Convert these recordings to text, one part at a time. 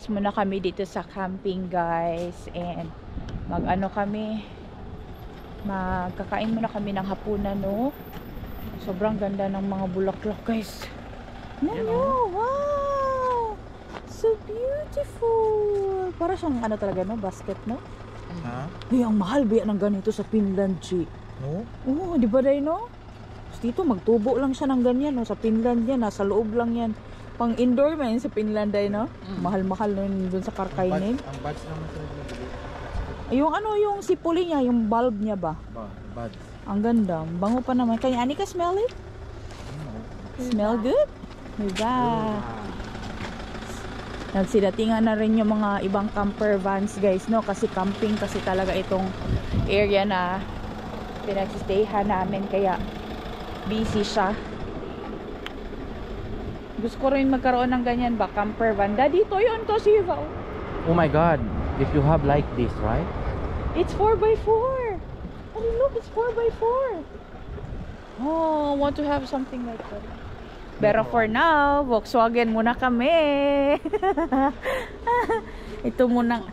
Muna kami dito sa camping guys, and mag-ano kami, magkakain muna kami ng hapunan, no? Sobrang ganda ng mga bulaklak guys. Wow! So beautiful! Para siyang ano talaga, no? Basket, no? Ay, ang mahal ba ng ganito sa Finland, Chi? No? Oo, di ba day, no? Dito magtubo lang siya ng ganyan, no? Sa Finland yan, nasa loob lang yan. Pang indoor man sa Finland ay, no? Mahal-mahal nun dun sa Karkainin. Ang buds naman sa nabili. Yung ano, yung sipuli niya, yung bulb niya ba? Buds. Ang ganda. Bango pa naman. Kaya ani ka smell it? Smell good? Diba? Nagsidatingan na rin yung mga ibang camper vans guys, no? Kasi camping kasi talaga itong area na pinagsistayhan namin. Kaya busy siya. Gusto ko rin magkaroon ng ganyan ba, camper van. Daddy, ito yun to, Siva. Oh my god, if you have like this, right? It's 4x4. I mean, look, it's 4x4. Oh, I want to have something like that. Pero for now, Volkswagen muna kami. Ito muna.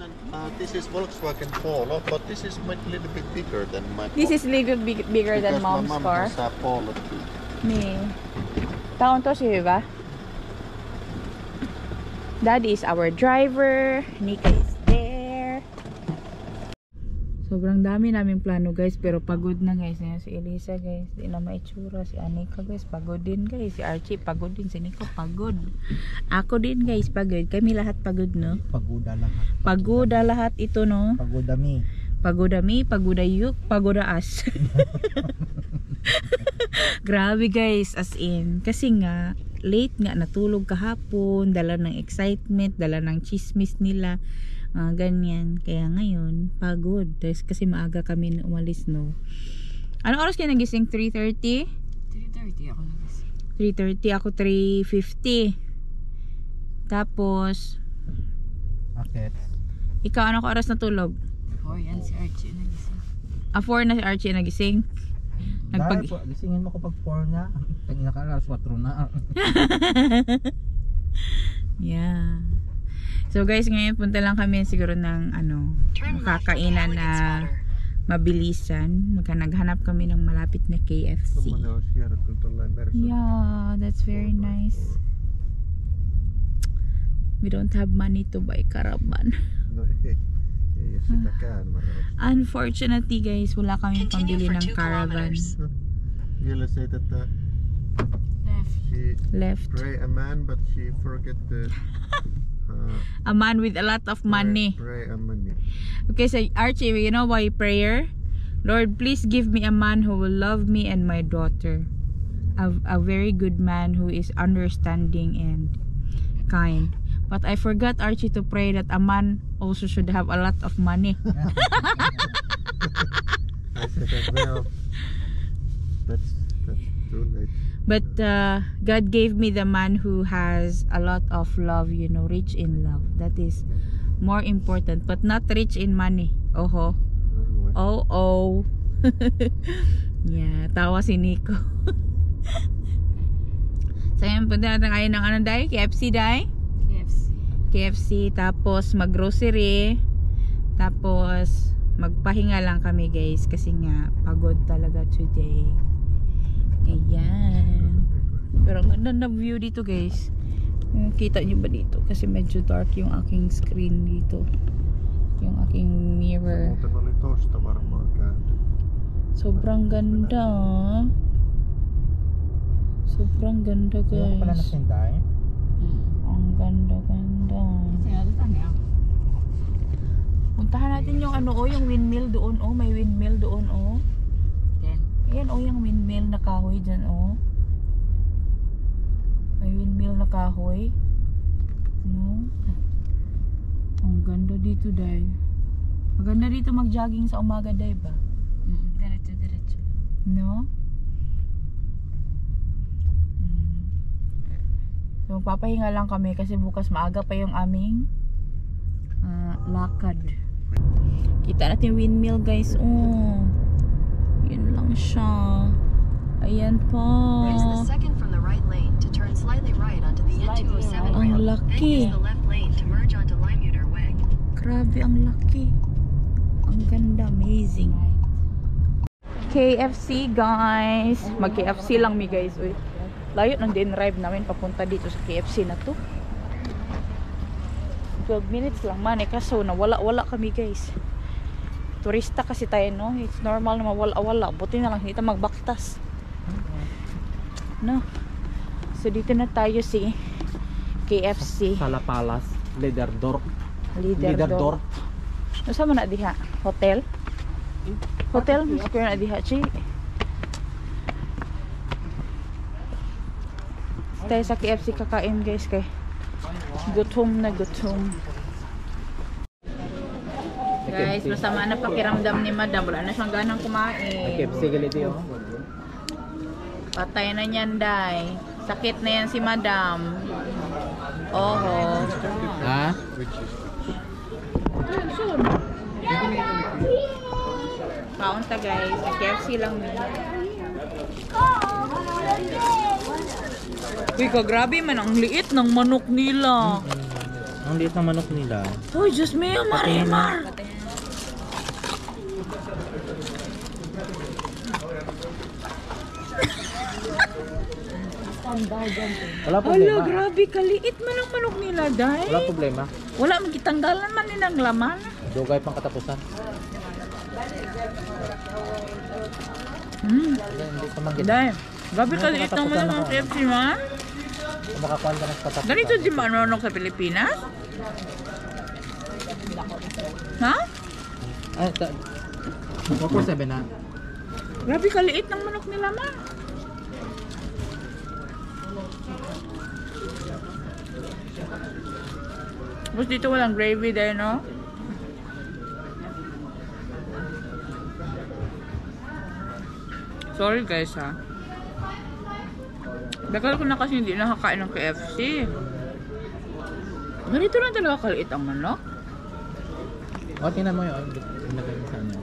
This is Volkswagen Polo, but this is a little bit bigger than my This is a little bit bigger than mom's car. Because my mom has a Polo too. Me. Taon to, Siva. Daddy is our driver. Nika is there. Sobrang dami naming plano guys, pero pagod na guys. Ayan, si Elisa guys, di na maitsura. Si Anika guys, pagod din guys. Si Archie, pagod din. Si Nico, pagod. Ako din guys, pagod. Kami lahat pagod, no? Pagoda lahat. Pagoda lahat ito, no? Pagodami. Pagodami, pagodayuk, pagodaas. Grabe guys, as in. Kasi nga, late nga natulog kahapon, dala ng excitement, dala ng chismis nila, ganyan. Kaya ngayon pagod kasi maaga kami umalis, no? Anong oras kayo nagising? 3:30? 3:30 ako nagising. 3:30 ako, 3:50. Tapos Bakit? ikaw anong oras natulog? 4 yan si Archie nagising. 4 na si Archie nagising. Gisingin mo ko pag 4 na. Tangina ka, alas 4 na. Yeah. So guys, ngayon punta lang kami siguro ng ano, makakainan na mabilisan. Naghanap kami ng malapit na KFC. Yeah, that's very nice. We don't have money to buy caravan. Unfortunately guys, wala kami pambili ng caravan. Gila said that she Left. pray a man, but she forget the A man with a lot of money. pray a money. Okay, so Archie, you know why prayer? Lord, please give me a man who will love me and my daughter. A very good man who is understanding and kind. But I forgot, Archie, to pray that a man also should have a lot of money. I said that, well, that's too late. But God gave me the man who has a lot of love, you know, rich in love. That is more important, but not rich in money. Oho. Oh, oh. Yeah, tawa si Nico. So, yun, punta natin kayo ng ano, Day? KFC, Day? KFC, tapos mag-grocery, tapos magpahinga lang kami guys kasi nga pagod talaga today. Ayan. Pero ang ganda na view dito guys. Kita nyo ba dito? Kasi medyo dark yung aking screen dito, yung aking mirror. Sobrang ganda. Sobrang ganda guys. Yung pala nasinday? Ang ganda-ganda. Puntahan natin yung ano, oh, yung windmill doon, oh. May windmill doon, oh. Ayan, oh, yung windmill na kahoy dyan, oh. May windmill na kahoy. No? Ang ganda dito, Day. Maganda dito mag-jogging sa umaga, Day, ba? Diretso. No? So magpapahinga lang kami kasi bukas maaga pa yung aming lakad. Kita natin windmill guys. Oh, yun lang siya. Ayan po. Ang laki. Grabe, ang laki. Ang ganda, amazing. KFC guys. Mag KFC lang mi guys. Uy. Layo ng din-drive namin papunta dito sa KFC na to. 12 minutes lang man eh, kaso nawala-wala kami guys. Turista kasi tayo, no? It's normal na mawala-wala. Buti na lang dito magbaktas. No? So dito na tayo si KFC. Sala Palace, Leaderdorp. Leaderdorp. Nasa man na diha? Hotel? Hotel? Square na diha, chi. Tayo sa KFC kakain guys kay gutom na gutom. Guys, masama na pakiramdam ni madam. Wala na siyang ganang kumain. KFC galit yun. Patay na niyan, day. Sakit na yan si madam. Oho. Ha? Soon. Kaunta guys. Sa KFC lang mo. Uy, grabe man. Ang liit ng manok nila. Ang liit ng manok nila. Uy, Diyos mio, Marimar. Wala Hala, problema. grabe. Kaliit man ang manok nila, day. Wala problema. Wala, magkitanggalan man nilang laman. Dugay pang katapusan. Hindi pa man gid. Day, grabe kaliit ng manok ng KFC, man. Kung makakuha ka ng katapusan. Ganito di ba manok sa Pilipinas? Ha? Ay, 447 na. Grabe kaliit ng manok nila, man. Tapos dito walang gravy dahil, no? Sorry guys, ha. Dagal ko na kasi hindi nakakain ng KFC. Ganito lang talaga kaliit ang manok. O, tingnan mo yun. Ilagay mo sa ano.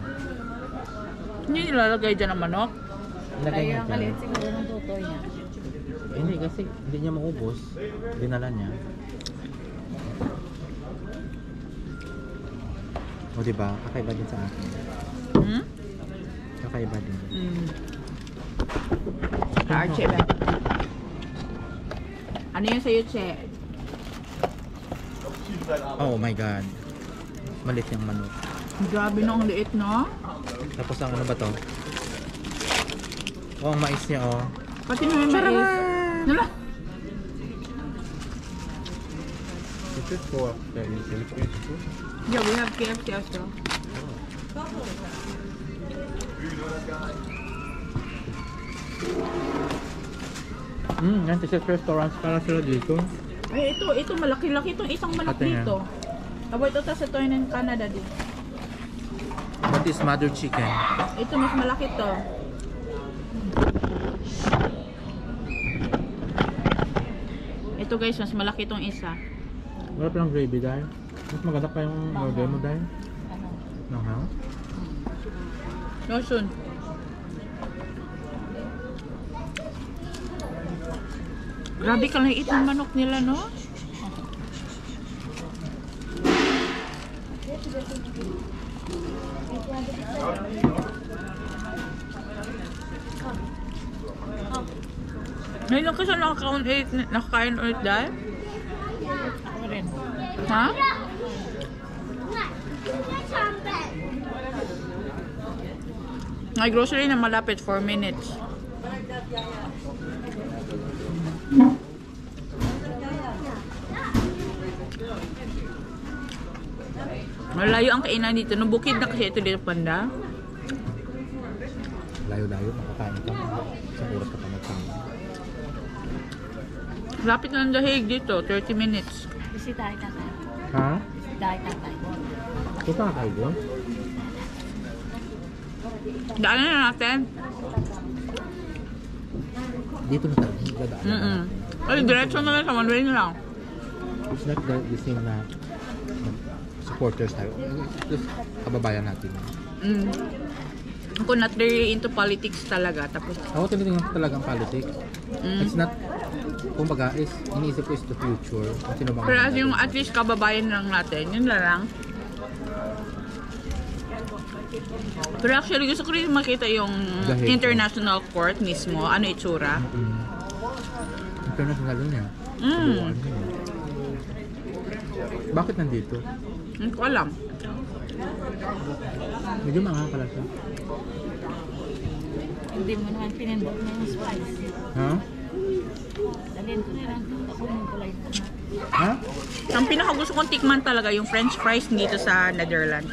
Hindi nilalagay dyan ang manok. Ilagay mo dyan. siguro ng tutoy niya. Hindi kasi hindi niya maubos. Dinala niya. O diba? Kakaiba din sa akin. Hmm? Kakaiba din. Archie ba? Ano yun sa'yo, Che? Oh my God. Malit yung manok. Grabe nung liit, no? Tapos ang ano ba to? Oh, ang mais niya oh. Pati na may mais. Nala? Is this for the Philippines too? Yeah, we have KFC as well. Yan, this is restaurants para sila dito. Ay, ito malaki-laki itong isang manok Ate nga. dito. Abo ito ta sa toy ng Canada din. What is mother chicken? Ito mas malaki to. Ito guys, mas malaki itong isa. Wala pa lang gravy dahil. Mas maganda pa yung order mo dahil. No, ha? Notion. Grabe ka lang itong manok nila, no? Ngayon lang kasi nakakain ulit dahil? Ha? May grocery na malapit 4 minutes. Malayo ang kainan dito. Nung bukid na kasi ito dito banda. Layo-layo, makakain ka. Sa oras ka pa magkain. Lapit na ng dahig dito. 30 minutes. Bisitahin tatay. Ha? Bisitahin tatay. Ito ka kayo doon? Daanan na natin. Dito na tayo. Dadaan. Ay, diretso na lang sa one way na lang. It's not the same na supporters tayo. Just kababayan natin. Ako not very into politics talaga. Tapos, Ako tinitingnan ko talaga ang politics. It's not, kumbaga, iniisip ko is the future. Kung sino bang pero as yung at least kababayan lang natin, yun lang. Pero actually, gusto ko rin makita yung Dahil- international court mismo. Ano itsura? International yun yan. Mm. Bakit nandito? Hindi ko alam. Medyo mahal pala siya. Hindi mo naman pinindot na yung spice. Ha? Dalhin ko na lang. Ako yung kulay ko. Ha? Ang pinakagusto kong tikman talaga yung french fries dito sa Netherlands.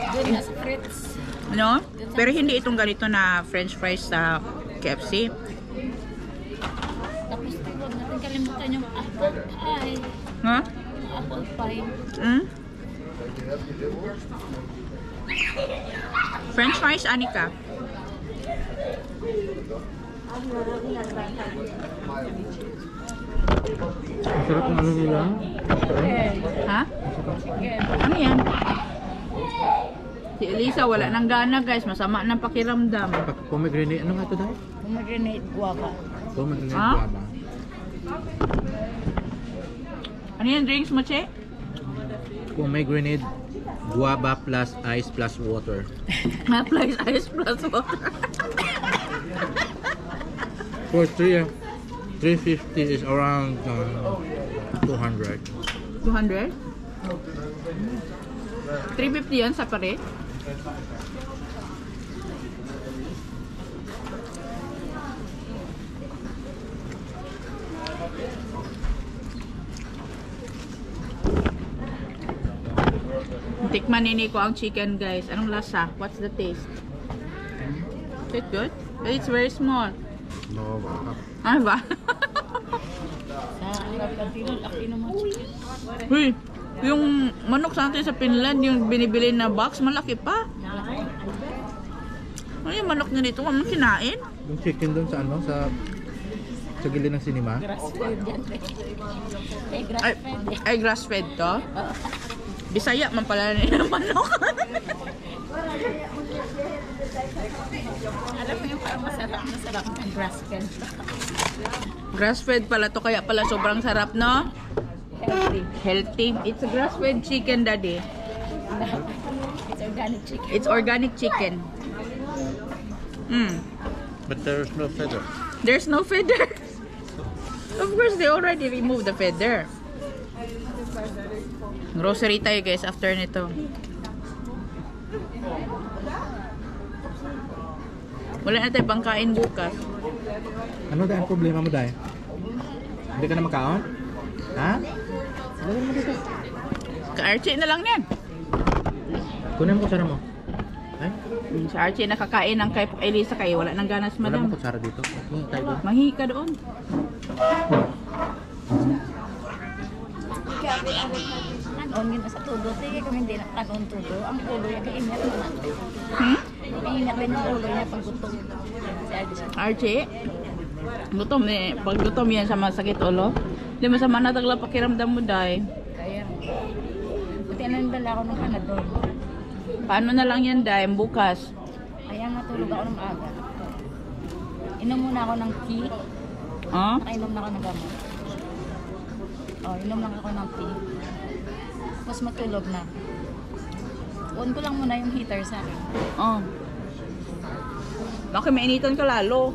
Doon nga sa Fritz. Ano? Pero hindi itong ganito na french fries sa KFC. Tapos huwag natin kalimutan yung apple pie. Ha? Apple pie. Mm? French fries, Anika. Ang sarap ng ano nila. Ha? Chicken. Ano yan? Si Elisa, wala nang gana guys. Masama ng pakiramdam. Pomegranate, ano nga ito dahil? Pomegranate guava. Pomegranate Ha? guava. Ano yan drinks mo, Che? Pomegranate guava plus ice plus water. Applies ice plus water. For 350 is around 200. 200? 350 yan separate? Tikman nini ko ang chicken guys. Anong lasa? What's the taste? Is it good? It's very small. No, Ano ba? Sa Argentino, laki naman chicken. Uy, yung manok sa atin sa Finland, yung binibili na box, malaki pa. Ano yung manok nyo dito? Ano kinain? yung chicken doon sa ano, sa gilid ng cinema. Grass-fed yan. Ay, Eh, grass-fed. ay grass-fed to? Bisaya man pala nila manok. Alam mo yung parang masarap ng grass-fed. Grass-fed pala to, kaya pala sobrang sarap, no? Healthy. Healthy. It's a grass-fed chicken, daddy. It's organic chicken. It's organic chicken. Mm. But there's no feather. There's no feather. Of course, they already removed the feather. Grocery tayo guys after nito. Wala na tayo pangkain bukas. Ano dahil ang problema mo dahil? Hindi ka na makaon? Ha? Lagyan mo dito. Ka-Archie na lang yan. Kunin mo kutsara mo. Ay, Sa Archie nakakain ng kay Elisa kayo. Wala nang ganas wala mo madam. kutsara dito. May tayo doon. Mahihi ka doon. Kanon yun sa tudo. Sige kung hindi na kanon tudo. Ang ulo niya kaingat mo na. Hmm? Kaingat din yung ulo niya pag gutom. Si Alice. Archie, gutom eh. Pag gutom yan sa masakit ulo. Di masama na tagla pakiramdam mo dahil. Kaya. Buti na nandala ako ng panadol. Paano na lang yan dahil bukas? Kaya matulog ako ng maaga. Inom muna ako ng tea. Oh? Nakainom na ako ng gamot. Oh, inom lang ako ng tea. Tapos matulog na. On ko lang muna yung heater sa akin. Oh. Bakit mainitan ka lalo?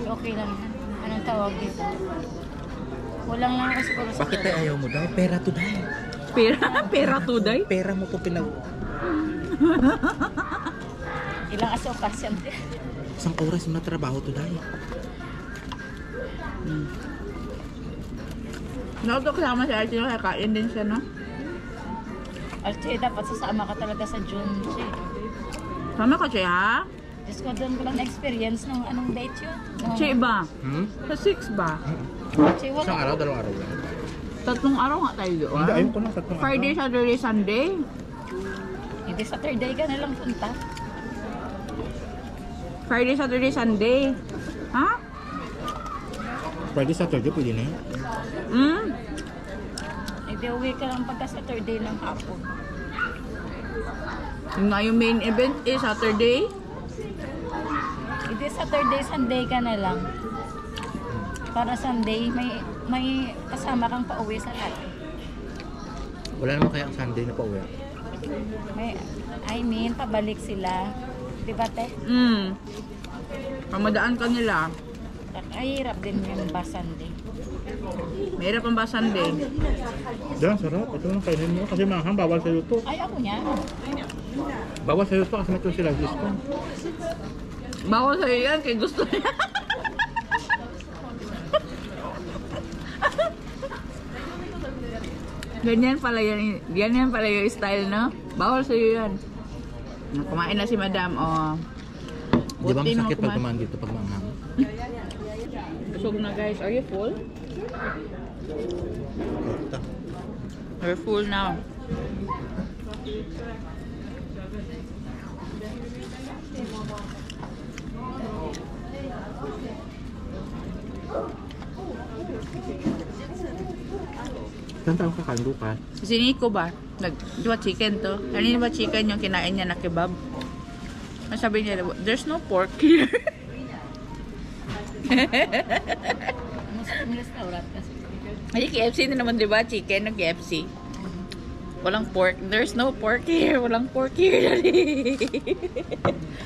Okay lang yan. Anong tawag dito? Kulang lang ako siguro sa Bakit tayo ayaw mo dahil? Pera to dahil. Pera? Pera tuday? Pera mo to pinag... Ilang asukal siya. Isang oras mo na trabaho to dahil. Nakito kasama si Archie, nakakain din siya, no? Archie, dapat sasama ka talaga sa June. Sama ka, Che, ha? Diyos ko, doon ko lang na-experience nung anong date yun. Che ba? Hmm? Sa 6 ba? Che, wala. Isang araw, dalawang araw yan. 3 araw nga tayo doon. Hindi, ayun ko lang. Tatlong Friday, araw. Saturday, Sunday. Hindi, Saturday ka na lang punta. Friday, Saturday, Sunday. Ha? Friday, Saturday, pwede na yun. Hmm? Hindi, uwi ka lang pagka Saturday ng hapon. Yung nga yung main event is Saturday. Hindi, Saturday, Sunday ka na lang. Para Sunday, may kasama kang pauwi sa lahat. Wala naman kaya ang Sunday na pauwi. I mean, pabalik sila. Diba, te? Pamadaan ka nila. Ay, hirap din yung basande. Mahirap ang basande. Diyan, sarap. Ito lang kainin mo. Kasi manghang, bawal sa'yo to. Ay, ako niya. Bawal sa'yo to kasi may to sila. Diyos ko. Bawal sa'yo yan, kaya gusto niya. Ganyan pala yung style, no? Bawal sa'yo yan. Kumain na si madam, oh. Di ba Buti masakit mo pag kumain dito pag manghang? Busog na guys. Are you full? We're full now. Saan tayo kakain bukas? Si Nico ba? Di ba chicken to? Kanina ba chicken yung kinain niya na kebab? Sabi niya, there's no pork here. May restaurant kasi. Ay, KFC na naman, di ba? Chicken ng KFC. Walang pork. There's no pork here. Walang pork here.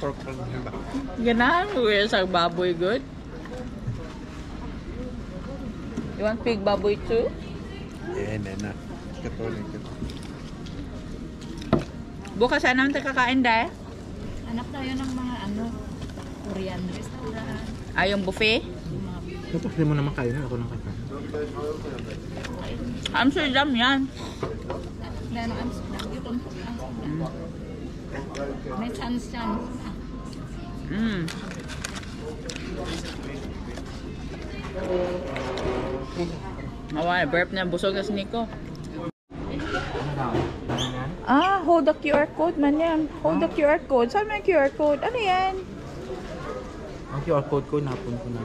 Pork lang ba? Ganahan mo sa baboy good. You want pig baboy too? Nena. Katolik. Bukas saan naman tayo kakain dahil? Anak tayo ng mga Korean restaurant. Yung buffet? Yung mga Tapos di mo naman kainin. Ako nang kakain. Amsterdam yan. May chance yan. Mawa, burp na. Busog na si Nico. Ano Hold the QR code man yan. Hold the QR code. Saan mo yung QR code? Ano yan? Ang QR code ko, napon ko na.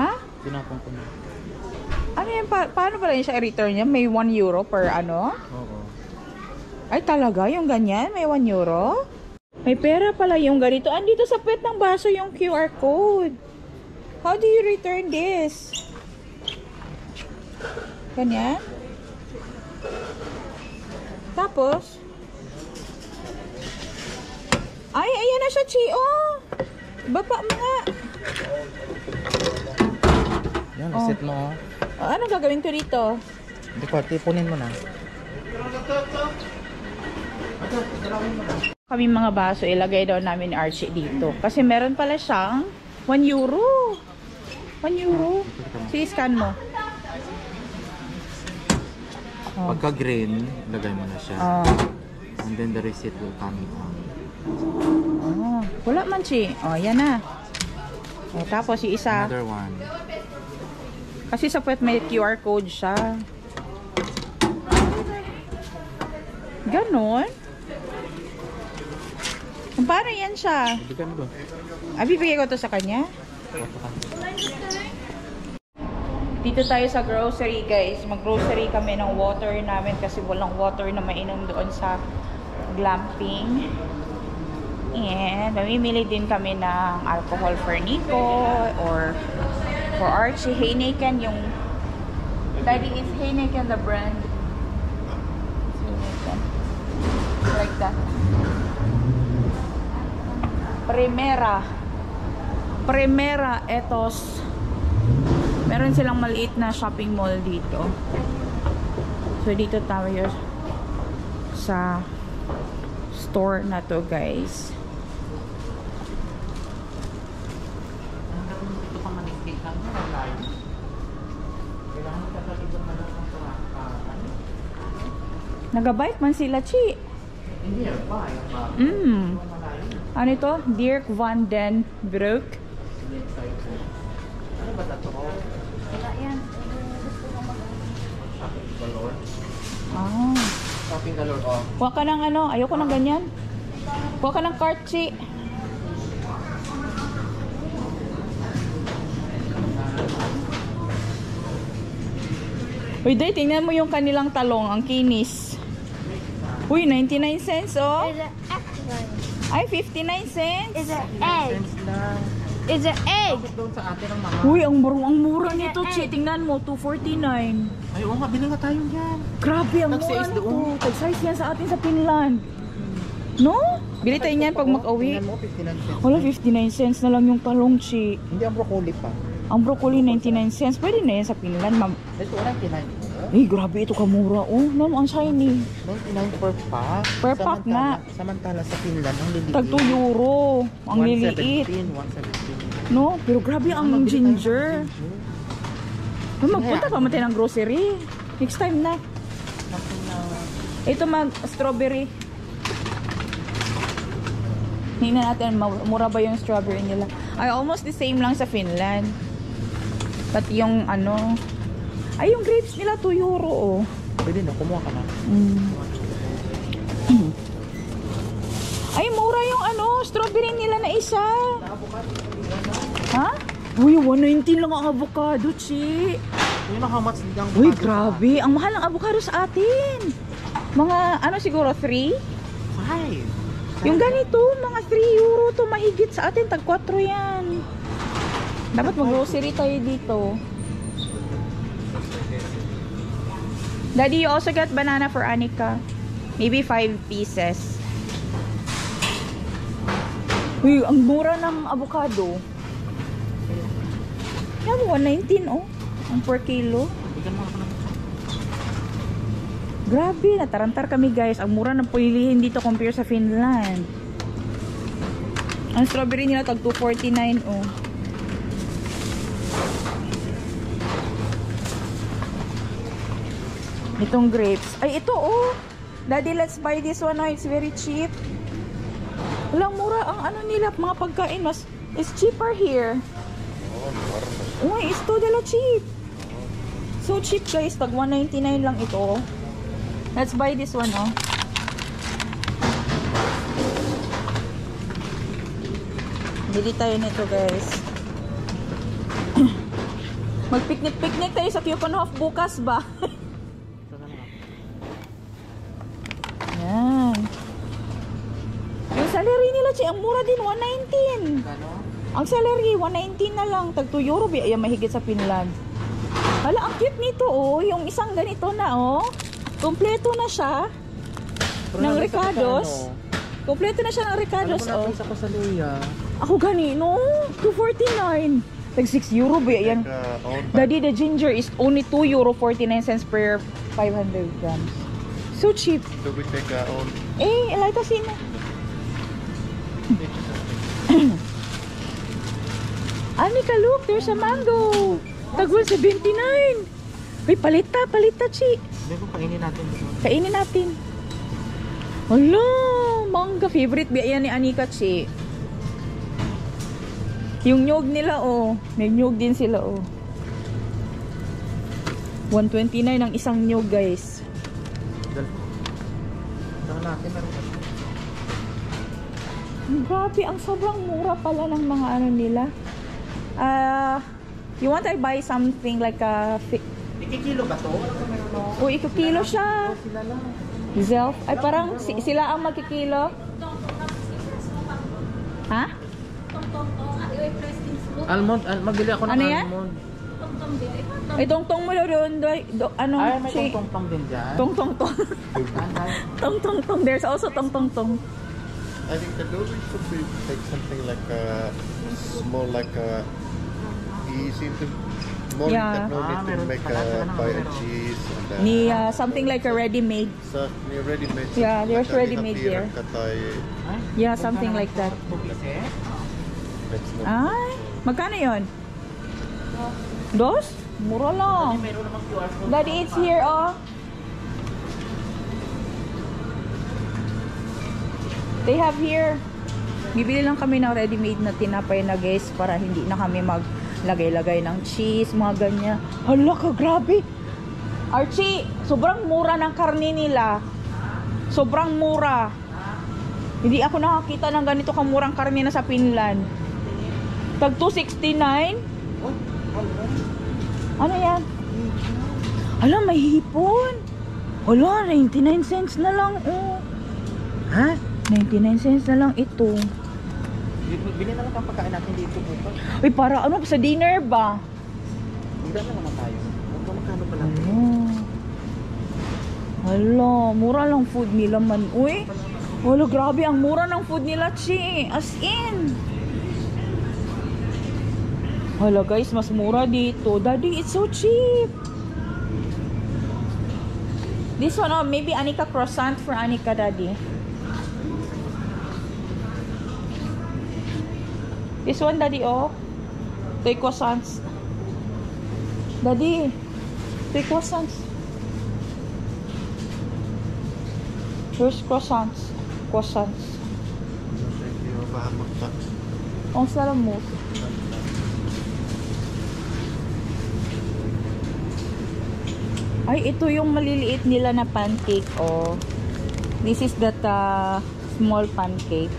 Ha? Tinapon ko na. Ano yan? Paano pala yung siya i-return niya? May 1 euro per ano? Oo. Ay talaga? Yung ganyan? May 1 euro? May pera pala yung ganito. Andito sa puwet ng baso yung QR code. How do you return this? Ganyan? Tapos? Ay, ayan na siya, Chi. Oh! Baba mo nga. Yan, reset mo. Oh, anong gagawin ko dito? Hindi ko, tipunin mo na. Kami mga baso, ilagay daw namin ni Archie dito. Kasi meron pala siyang 1 euro. 1 euro. Si-scan mo. Oh. Pagka green, lagay mo na siya. Oh. And then the receipt will come on. Oh. Wala man, Chi. Oh, yan na. Oh, tapos yung isa. Another one. Kasi sa puwet may QR code siya. Ganon. Paano yan siya? Bigyan mo. Bibigay ko to sa kanya. Dito tayo sa grocery, guys. Mag-grocery kami ng water namin kasi walang water na mainom doon sa glamping. And mamimili din kami ng alcohol for Nico or for Archie. Heineken yung Daddy, is Heineken the brand? Heineken. Like that. Primera Etos. Meron silang maliit na shopping mall dito. So dito tayo sa store na to, guys. Nagabike man sila, Chi. Ano ito? Dirk van den Broek. Wala yan. Shopping galore, oh. Kuha ka ng ano, ayoko ng ganyan. Kuha ka ng cart, Chi. Uy, Day, tingnan mo yung kanilang talong, ang kinis. Uy, 99 cents, oh. Is it X one? Ay, 59 cents. Is it egg? It's an egg. Bakit doon sa atin ang mahal? Uy, ang mura nito, Chi. Tingnan mo, 249. Ay, oo nga, bili nga tayo yan. Grabe, ang mura Tag-size nito. doon. Tag-size yan sa atin sa Finland. No? Bili tayo niyan pag mag-uwi. Tingnan mo, 59 cents. Wala, 59 cents na lang yung talong, Chi. Hindi ang broccoli pa. Ang broccoli, 99 cents. Pwede na yan sa Finland, ma'am. Ito, 99. Ay, grabe ito kamura. Oh, no, ang shiny. 99 per pack. Per pack nga. Samantala sa Finland, ang liliit. Tag 2 euro. Ang liliit. 117. No? Pero grabe ang ginger. Ay, magpunta pa tayo ng grocery. Next time na. Ito mag-strawberry. Tingnan natin, mura ba yung strawberry nila. Ay, almost the same lang sa Finland. Pati yung ano... Ay, yung grapes nila 2 euro, oh. Pwede na, kumuha ka na. Ay, mura yung ano, strawberry nila na isa. Ha? Uy, 119 lang ang avocado, Chi. You know how much ang Uy, grabe. Ang mahal ng avocado sa atin. Mga, ano siguro, 3? 5. Yung ganito, mga 3 euro to mahigit sa atin. Tag 4 yan. Dapat mag-grocery tayo dito. Daddy, you also got banana for Anika. Maybe 5 pieces. Uy, ang mura ng avocado. Yan, 119, oh. Ang per kilo. Grabe, natarantar kami, guys. Ang mura ng pilihin dito compare sa Finland. Ang strawberry nila tag 249, oh. Itong grapes. Ay, ito, oh. Daddy, let's buy this one. Oh, it's very cheap. Walang mura ang ano nila, mga pagkain. Mas, it's cheaper here. Uy, it's totally cheap. So cheap, guys. Tag 199 lang ito. Let's buy this one, oh. Bili tayo nito, guys. Mag-picnic-picnic tayo sa Kyokonhof bukas ba? Yan. Yung salary nila, Chi, ang mura din, 119. Ang salary, 119 na lang. Tag 2 euro, ay mahigit sa Finland. Hala, ang cute nito, oh. Yung isang ganito na, oh. Kompleto na siya. Ng Ricardo's. Kompleto na siya ng Ricardo's, oh. Sa Kasaluya. Ako ganino, 249. Tag 6 euro, ba yan? Daddy, the ginger is only 2 euro 49 cents per 500 grams. So cheap. So we take our own. Eh, alay kasi na. Anika, look, there's a mango. Tag 179. Uy, palita, Chi. Hindi ko kainin natin. Kainin natin. Hala, mangga. Favorite ba yan ni Anika, Chi? Yung nyog nila, oh. May nyog din sila, oh. 129 ang isang nyog, guys. Natin na rin. Grabe, ang sobrang mura pala ng mga ano nila. You want I buy something like a... Ikikilo ba to? O, ikikilo siya. Sila lang. Zelf. Ay, parang sila ang magkikilo. Ha? Almond, magbili ako ng Ano yan? almond. Ay, tong-tong mo doon. Ano? Ay, may Chi? tong-tong din dyan. Tong-tong-tong. Tong-tong-tong. There's also tong-tong-tong. I think the dough should be like something like a small, like a easy to. More Yeah. no need to meron make pala, a meron buy a meron. cheese and Something like a ready-made. so ready made. Yeah, there's ready-made there. Yeah, something like that. That's not Ay, magkano yun? Dos? Mura lang. Meron namang QR code. Daddy, it's here, oh. They have here. Bibili lang kami ng ready-made na tinapay na, guys, para hindi na kami maglagay-lagay ng cheese, mga ganyan. Hala ka, grabe. Archie, sobrang mura ng karne nila. Sobrang mura. Hindi ako nakakita ng ganito kamurang karne na sa Finland. Tag 269. Ano yan? Hala, may hipon. Hala, 99 cents na lang, oh. Ha? 99 cents na lang ito. Bili na lang ang pagkain natin dito bukas. Uy, para ano sa dinner ba? Magdaan na naman tayo. Magkano pa lang. Hala, mura lang food nila man. Uy, wala, grabe ang mura ng food nila, Chi. As in. Hala guys, mas mura dito. Daddy, it's so cheap. This one, oh, maybe Anika croissant for Anika, Daddy. This one, Daddy, oh. Ito'y croissants. Daddy, ito'y croissants. Here's croissants. Croissants. Thank you. Bahamak pa. Ang sarap mo. Ay, ito yung maliliit nila na pancake, oh. This is that small pancake.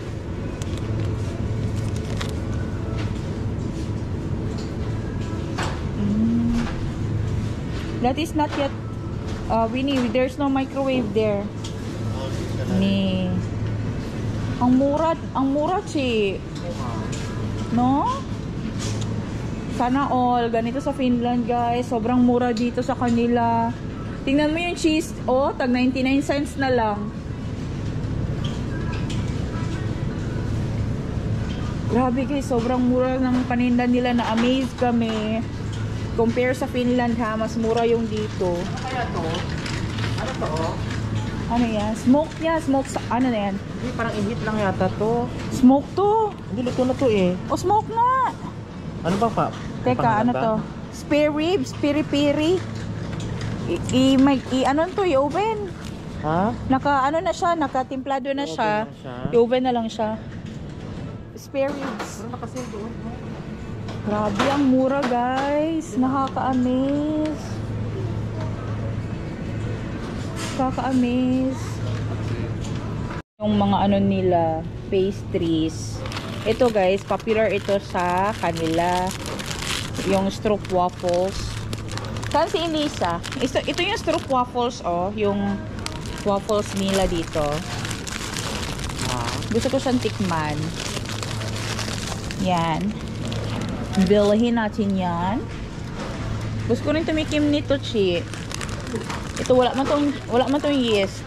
That is not yet Winnie, there's no microwave there. Ni. Ang mura, Chi. No? Sana all. Ganito sa Finland, guys. Sobrang mura dito sa kanila. Tingnan mo yung cheese. Oh, tag 99 cents na lang. Grabe guys, sobrang mura ng paninda nila. Na-amaze kami. Compare sa Finland ha, mas mura yung dito. Ano kaya to? Ano to? Ano yan? Smoke niya. Smoke sa... Ano na yan? Hindi, parang i-heat lang yata to. Smoke to. Hindi, luto na to eh. O, smoke na. Ano ba pa? Teka, ano to? Spare ribs, piri-piri. Ano to, i-oven. Ha? Ano na siya, nakatimplado na siya. I-oven na lang siya. Spare ribs. Pero nakasil doon. Grabe, ang mura guys. Nakaka-amaze. Nakaka-amaze. Yung mga ano nila, pastries. Ito guys, popular ito sa kanila. Yung stroop waffles. Saan si Elisa? Ito yung stroop waffles, oh. Yung waffles nila dito. Gusto ko siyang tikman. Yan. Bilhin natin yan. Gusto ko rin tumikim nito, Chi. Ito, wala man tong yeast.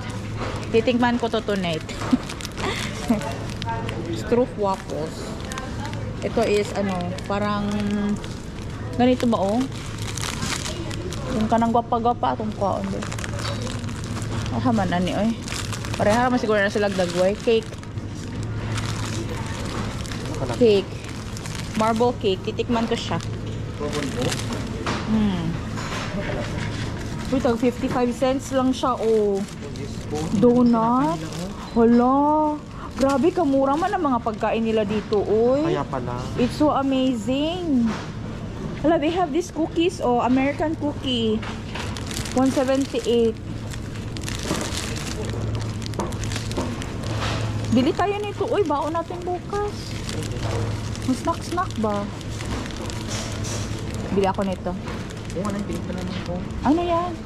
Titikman ko to tonight. Stroop waffles. Ito is ano, parang ganito ba, oh? Yung kanang gwapa-gwapa atong kwaon din. Haman na ni, oy. Pareha man siguro na sila dagway. Cake. Cake. Marble cake. Titikman ko siya. Uy, tag 55 cents lang siya, oh. Donut. Hala. Grabe, kamura man ang mga pagkain nila dito, oy. Kaya pala. It's so amazing. Hala, they have these cookies, oh. American cookie. 178. Bili tayo nito. Uy, baon natin bukas. Snack ba? Bili ako nito. Oo, ano yung pinita naman ko? Ano yan?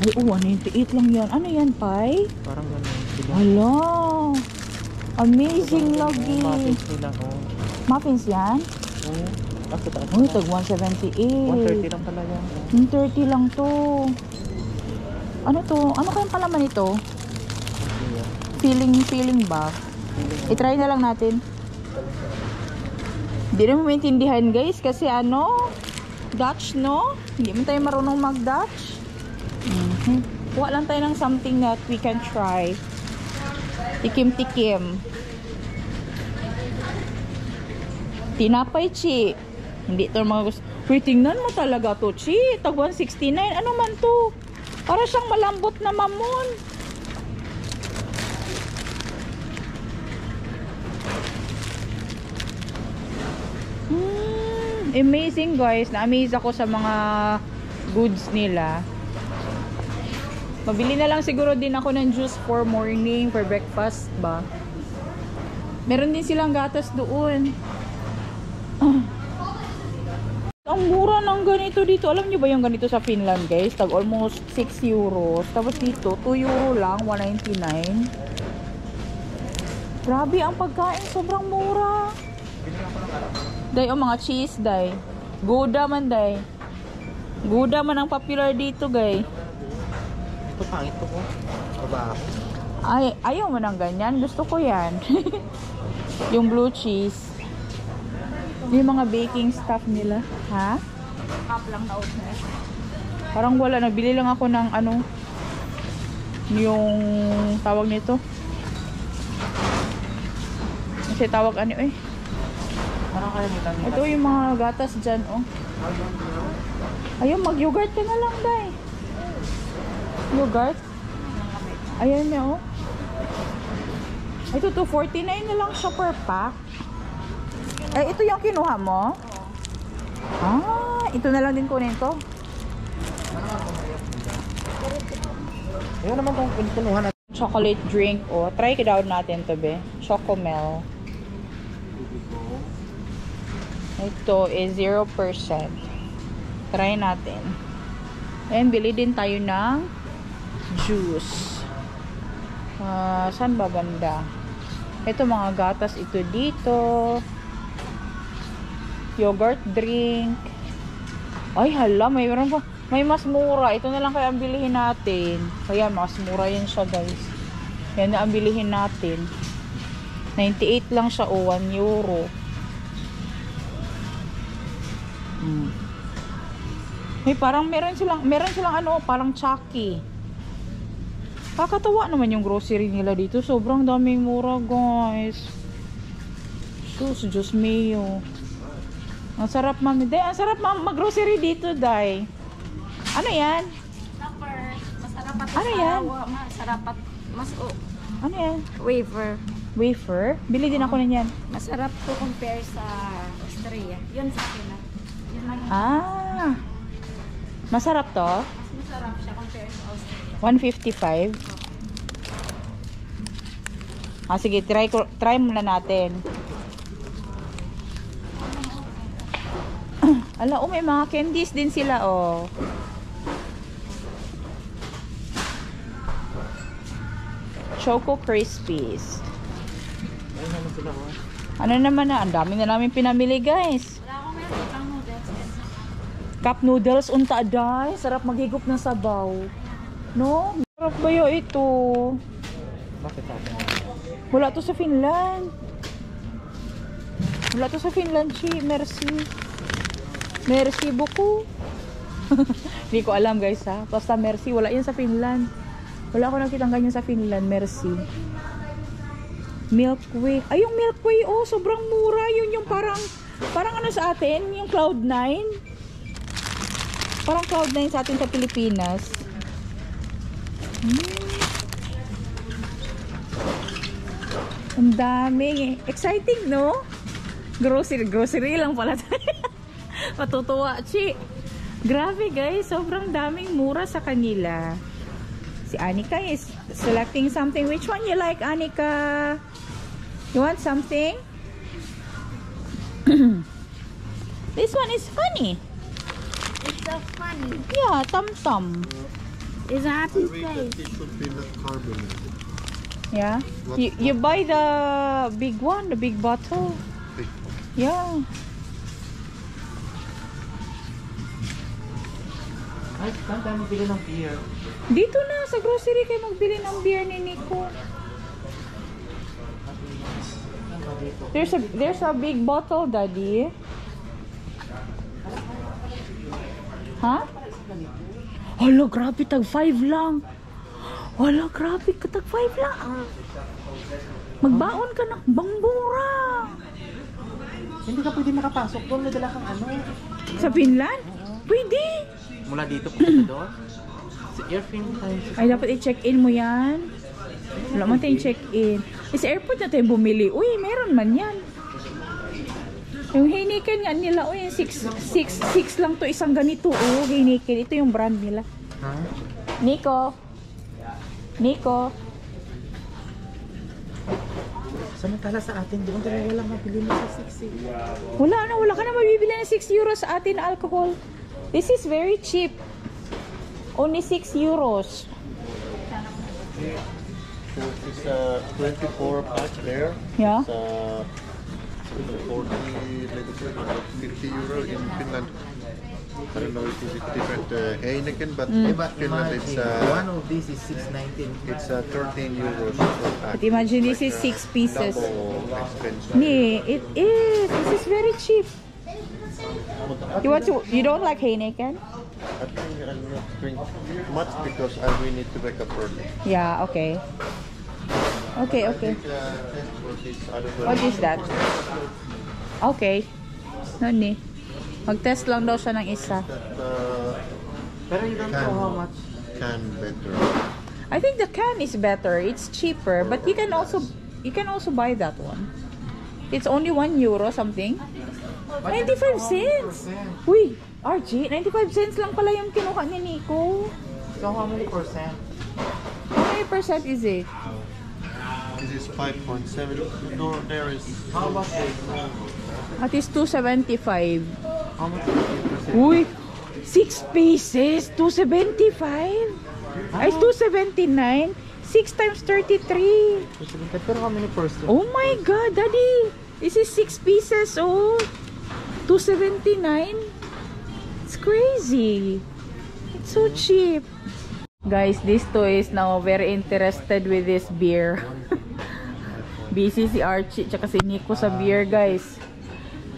Ay, 198 lang yan. Ano yan, Pai? Parang gano'n. Hala. Amazing lagi. Muffins nila, oh. Muffins yan? Oo. Uy, tag 178. 130 lang pala yan. 130 lang to. Ano to? Ano kayang palaman ito? Feeling ba? I-try na lang natin. Hindi naman maintindihan guys kasi ano, Dutch, no? Hindi man tayo marunong mag-Dutch. Kuha lang tayo ng something that we can try. Tikim-tikim. Tinapay, Chi. Hindi ito mga gusto. Wait, tingnan mo talaga to, Chi. Tag 169. Ano man to? Para siyang malambot na mamon. Amazing guys. Na-amaze ako sa mga goods nila. Mabili na lang siguro din ako ng juice for morning, for breakfast ba. Meron din silang gatas doon. Ang mura ng ganito dito. Alam nyo ba yung ganito sa Finland guys? Tag almost 6 euros. Tapos dito 2 euro lang, 199. Grabe ang pagkain, sobrang mura. Day, oh, mga cheese, day. Gouda man, day. Gouda man ang popular dito, gay. Ito pangit to ko. Baba ako. Ay, ayaw mo ng ganyan. Gusto ko yan. Yung blue cheese. Yung mga baking stuff nila. Ha? Cup lang na oatmeal. Parang wala. Nagbili lang ako ng ano. Yung tawag nito. Kasi tawag ano eh. Parang kaya nila nila. Ito yung mga gatas dyan, oh. Ayun, mag-yogurt ka na lang, day. Yogurt? Ayan niya, oh. Ito, 249 na lang siya per pack. Eh, ito yung kinuha mo? Ah, ito na lang din kunin to. Ayun naman itong pinuhan natin. Chocolate drink, oh. Try it out natin to, be. Chocomel. Ito is 0%. Try natin. Ayan, bili din tayo ng juice. Saan ba banda? Ito mga gatas ito dito. Yogurt drink. Ay hala, mayroon pa. May mas mura. Ito na lang kaya ang bilihin natin. Kaya mas mura yun siya, guys. Yan na ang bilihin natin. 98 lang siya o 1 euro. May parang meron silang ano, parang Chucky. Kakatawa naman yung grocery nila dito. Sobrang daming mura, guys. Sus, Diyos mio. Ang sarap, mami. Day, ang sarap mag-grocery dito, day. Ano yan? Supper. Masarap at Ano yan? Masarap at Ano yan? wafer. Wafer? Bili din ako na yan. Masarap to compare sa Australia. Yun sa akin na. Yun lang yung Ah. Masarap to? mas masarap siya compare sa Australia. 155. Ah, sige, try muna natin. Ala, oh, may mga candies din sila, oh. Choco Crispies. Ayun naman sila ko. Ano naman na, ang dami na namin pinamili, guys. Wala akong meron pang noodles. Cup noodles, unta, day. Sarap maghigop ng sabaw. No? Sarap ba yun ito? Bakit sa akin? Wala to sa Finland. Wala to sa Finland, Chi. Merci. Merci beaucoup. Hindi ko alam, guys, ha. Basta merci. Wala yan sa Finland. Wala ako nakitang ganyan sa Finland. Merci. Milk Way. Ay, yung Milk Way, oh, sobrang mura. Yun yung parang ano sa atin? Yung Cloud9. Parang Cloud9 sa atin sa Pilipinas. Ang dami. Exciting, no? Grocery lang pala tayo. Matutuwa, Chi. Grabe, guys. Sobrang daming mura sa kanila. Si Anika is selecting something. Which one you like, Anika? You want something? This one is funny. It's so funny. Yeah, Tum-Tum. It's a happy I read that it should be not carbonated. Yeah. You buy the big one, the big bottle. Big. Yeah. Ay, saan tayo magbili ng beer? Dito na sa grocery kayo magbili ng beer ni Nico. There's a big bottle, Daddy. Ha? Hala, grabe, tag 5 lang. Hala, grabe, tag 5 lang. Magbaon ka ng bangbura. Hindi ka pwede makapasok doon. Nadala kang ano. Sa Finland? Pwede. Mula dito punta doon. Sa airfare tayo. Ay, dapat i-check-in mo yan. Wala man tayong check-in. Sa airport na tayo bumili. Uy, meron man yan. Yung Heineken nga nila, uy, 6 lang to isang ganito. Oh, Heineken. Ito yung brand nila. Ha? Nico. Samantala sa atin, doon tayo walang mabili mo sa 6. Wala ka na mabibili ng 6 euros sa atin na alcohol. This is very cheap. Only 6 euros. It's a 24 pack there. Yeah. It's 40, let's say 150 euro in Finland. I don't know if it's different Heineken, but in Finland it's one of these is 6.19. it's 13 euros per pack. But imagine this is Like, 6 pieces. Double expensive. Nee, it is. This is very cheap. You don't like Heineken? I think I'll not drink much because we need to wake up early. Yeah, okay. Okay, okay. Test for this, I don't know. What is that? Okay. Nani? Mag-test lang daw siya ng isa. Pero you don't know how much. Can better. I think the can is better. It's cheaper, but you can also buy that one. It's only 1 euro something. 95 cents. Uy, RG, 95 cents lang pala yung kinuha ni Nico. So how many percent? How many percent is it? This is 5.7. No, there is. How about this? At is 275. How much is it? Uy, 6 pieces, 275. Ay, 279. 6 times 33. Pero how many percent? Oh my God, Daddy! This is 6 pieces, oh! 279. It's crazy. It's so cheap. Guys, this two is now very interested with this beer. Busy si Archie tsaka si Nico sa beer, guys.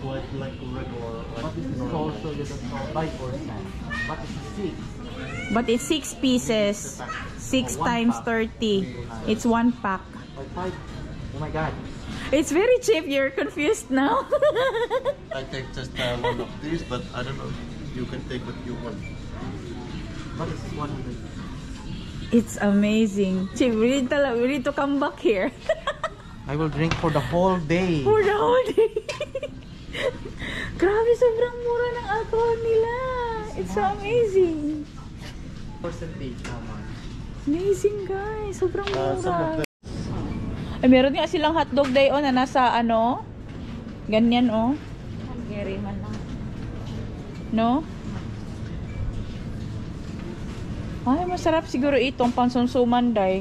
Quite like regular. But this is also the 5%. But it's 6. But it's 6 pieces. 6 times 30. It's 1 pack. Like 5. Oh my God. It's very cheap. You're confused now. I take just one of these, but I don't know. You can take what you want. But it's 100. It's amazing. Chief, we need to come back here. I will drink for the whole day. For the whole day. Grabe, sobrang mura ng alcohol nila. It's so amazing. Percentage, how much? Amazing, guys. Sobrang Some of mura. them. Ay, meron nga silang hotdog day na nasa ano. Ganyan, oh. Gary man lang. No? Ay, masarap siguro itong pansumsuman, day.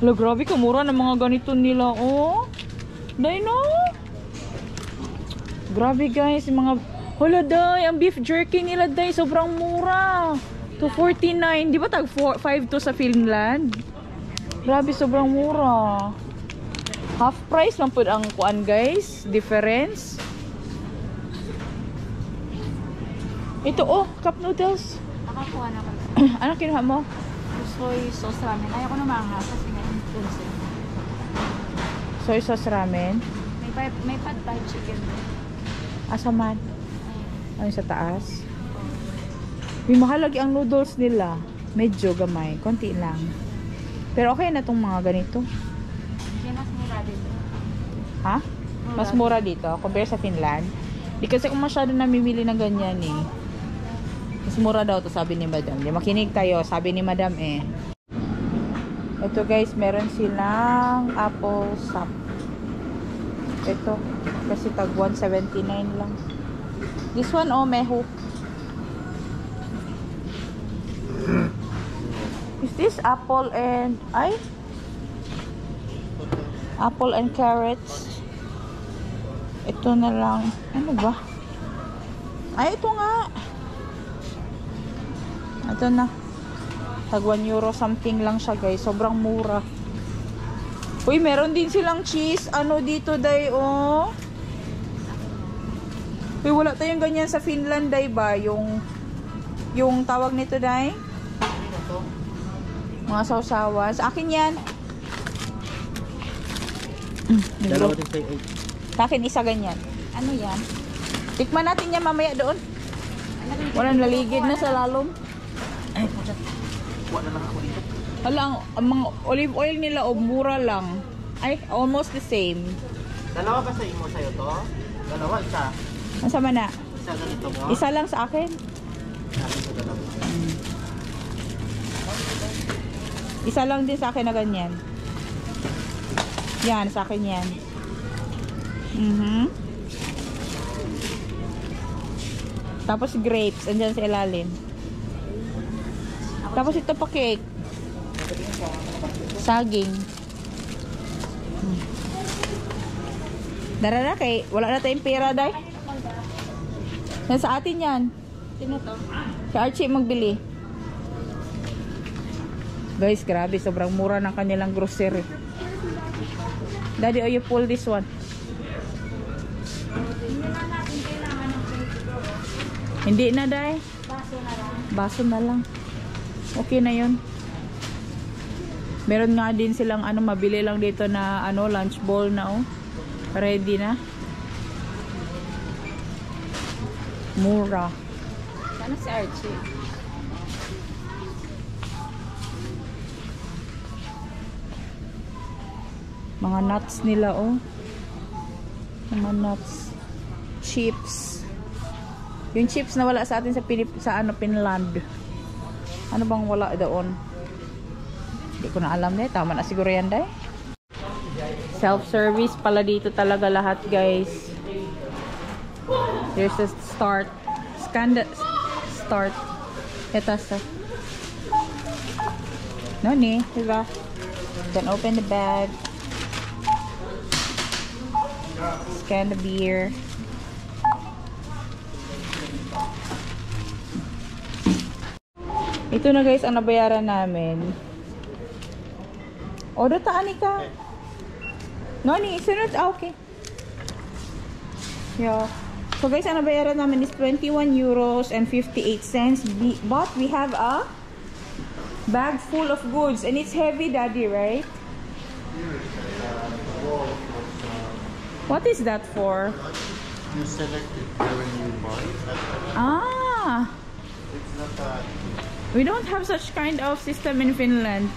Hala, grabe, kamura ng mga ganito nila, oh. Day, no? Grabe, guys, yung mga... Hala, day, ang beef jerky nila, day, sobrang mura. 249. Di ba tag 5 to sa Finland? Grabe, sobrang mura. Half price lang po ang kuan, guys. Difference. Ito, oh, cup noodles. Nakakuha na ko. Ano kinuha mo? Soy sauce ramen. Ayaw ko na mga kasi nga influence. Soy sauce ramen. May pad thai chicken. Asa man? Ano sa taas? May mahalagi ang noodles nila. Medyo gamay. Konti lang. Pero okay na tong mga ganito. Hindi mas mura dito. Ha? Mas mura dito compare sa Finland. Di kasi kung masyado namimili ng ganyan eh. Mas mura daw to sabi ni Madam. Di makinig tayo. Sabi ni Madam eh. Ito guys, meron silang apple sap. Ito. Kasi tag 179 lang. This one oh, meho. Is this apple and apple and carrots? Ito na lang. Ano ba? Ay, ito nga. Ito na. Tag 1 euro something lang siya, guys. Sobrang mura. Uy, meron din silang cheese. Ano dito, day, oh. Uy, wala tayong ganyan sa Finland, day ba? Yung tawag nito, day? Mga sausawan. Sa akin yan. Dalawa din say 8. Sa akin isa ganyan. Ano yan? Tikman natin yan mamaya doon. Walang laligid na sa lalom. Ay, puchat. Kuha na lang ako dito. Hala, ang mga olive oil nila o mura lang. Ay, almost the same. Dalawa ba sa imo sa'yo to? Dalawa, isa. Masama na. Isa ganito mo? Isa lang sa akin. Sabi ko dalawa. Isa lang din sa akin na ganyan. Yan, sa akin yan. Tapos grapes, andyan sa ilalim. Tapos ito pa cake. Saging. Dara na kay wala na tayong pera day. Yan sa atin yan. Sino to? Si Archie magbili. Guys, grabe. Sobrang mura ng kanilang grocery. Daddy, oh, you pull this one. Hindi na, day. Baso na lang. Baso na lang. Okay na yun. Meron nga din silang ano, mabili lang dito na ano, lunch bowl na oh. Ready na. Mura. Sana si Archie. Mga nuts nila oh. Mga nuts. Chips. Yung chips na wala sa atin sa Finland. Ano bang wala doon? Hindi ko na alam eh. Tama na siguro yan day. Self-service pala dito talaga lahat guys. There's a start. Scan the start. Ito sa. No ni, diba? Then open the bag. Scan the beer. Ito na guys ang nabayaran namin. O, dotaan ka. Noni, sunod. Ah, okay. Yeah. So guys, ang nabayaran namin is 21 euros and 58 cents. But we have a bag full of goods. And it's heavy, Daddy, right? What is that for? You select it when you buy. Ah! It's not that. We don't have such kind of system in Finland.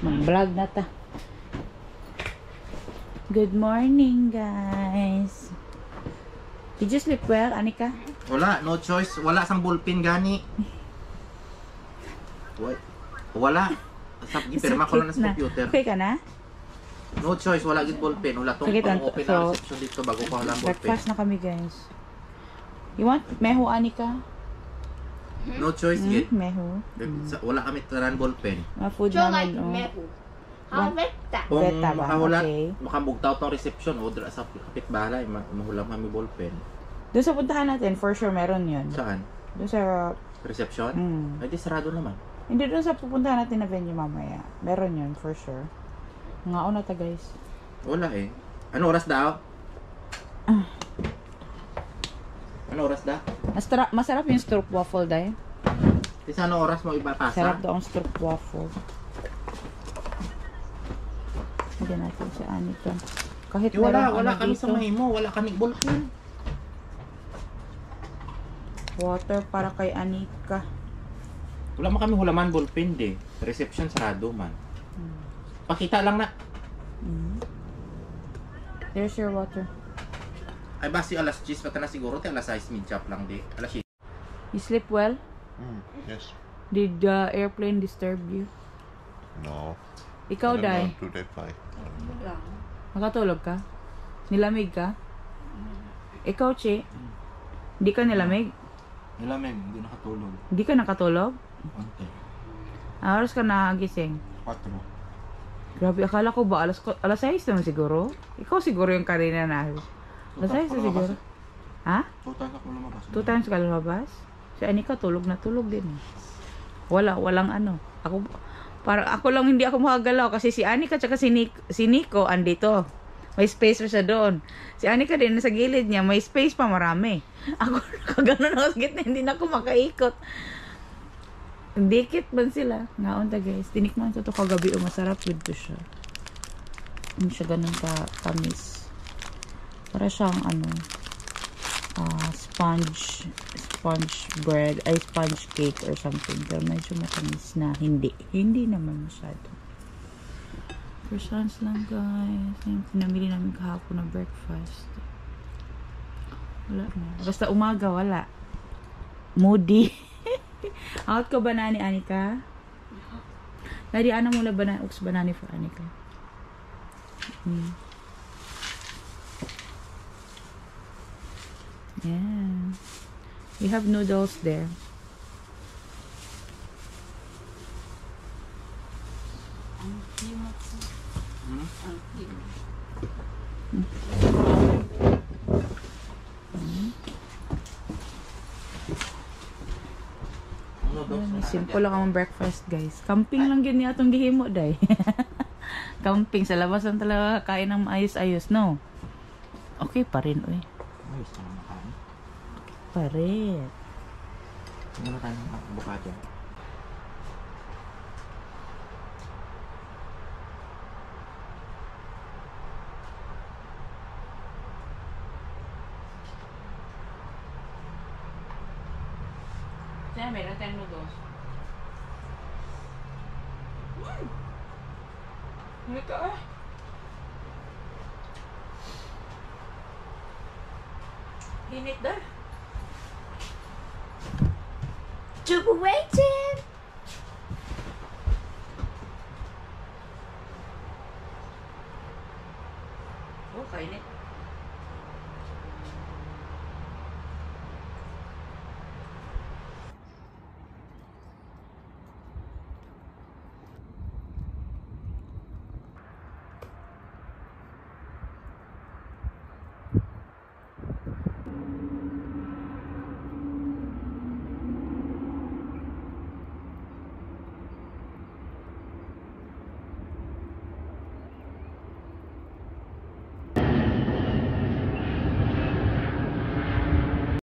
Mag-vlog na ta. Good morning, guys. Did you sleep well, Anika? Wala, no choice. Wala sang ballpen gani. Wala. Ipirma ko lang na sa computer. Okay ka na? No choice, wala gid ballpen. Wala tong Sige, pang-open so, na reception dito bago pa lang ballpen. Breakfast na kami, guys. You want meho, Anika? No choice gid. Meho. Wala kami tanan ballpen. Mga food namin, oh. Kung Beta ba? makahulat, Okay. makabugtaw tong reception o dra sa kapitbahay, mahulam kami ballpen. Doon sa puntahan natin, for sure meron yun. Saan? Doon sa... Reception? Ay, di sarado naman. Hindi, doon sa pupuntahan natin na venue mamaya. Meron yun, for sure. Ngaon na ta, guys. Wala eh. Ano oras daw? Ano oras daw? Masarap yung stroopwafel, day. Di sa ano oras mo ibapasa? Sarap daw ang stroopwafel. Hindi natin sa Anika. Kahit Eh, wala merong ano kami dito, sa mahimo. Wala kami ballpen. water para kay Anika. Wala man kami hulaman ballpen de. Reception sarado man. Pakita lang na. There's your water. Ay basi alas 10 pa na siguro. Te alas 6 mid-chop lang de. Alas 6. You sleep well? Yes. Did the airplane disturb you? No. Ikaw, Day? Today fine. Makatulog ka? Nilamig ka? Ikaw, Che? Hindi ka nilamig? Nilamig, hindi nakatulog. Hindi ka nakatulog? Konti. Oras ka nagising? 4. Grabe, akala ko ba alas 6 naman siguro? Ikaw siguro yung kanina na. Alas 6 na siguro? Ha? 2 times ako lumabas. 2 times ka lumabas? Si Anika tulog na tulog din. Walang ano. Parang ako lang hindi ako makagalaw kasi si Anika at si Nico andito. May space pa siya doon. Si Anika din sa gilid niya, may space pa marami. Ako nakagano na sa gitna, hindi na ako makaikot. Dikit man sila. Ngaon ta guys. Tinikman ko to kagabi o masarap dito siya. Hindi siya ganun ka-tamis. Para siyang ano, sponge bread, ay sponge cake or something. Pero medyo matamis na. Hindi naman masyado. Croissants lang guys. Yung pinamili namin kahapon na breakfast. Wala na. Basta umaga, wala. Moody. Out ka banani, Anika? Daddy, ano mula banani for Anika? Yeah. We have noodles there. Simple lang ang breakfast, guys. Camping lang yun atong gihimo, day. Camping sa labasan talaga kain ng ayos-ayos, no? Okay pa rin, uy. Ayos ka naman kain. Pa rin. Hindi naman tayo ng avocado. Kaya meron tayong noodles. Ito ah. Init dah. Super waiting!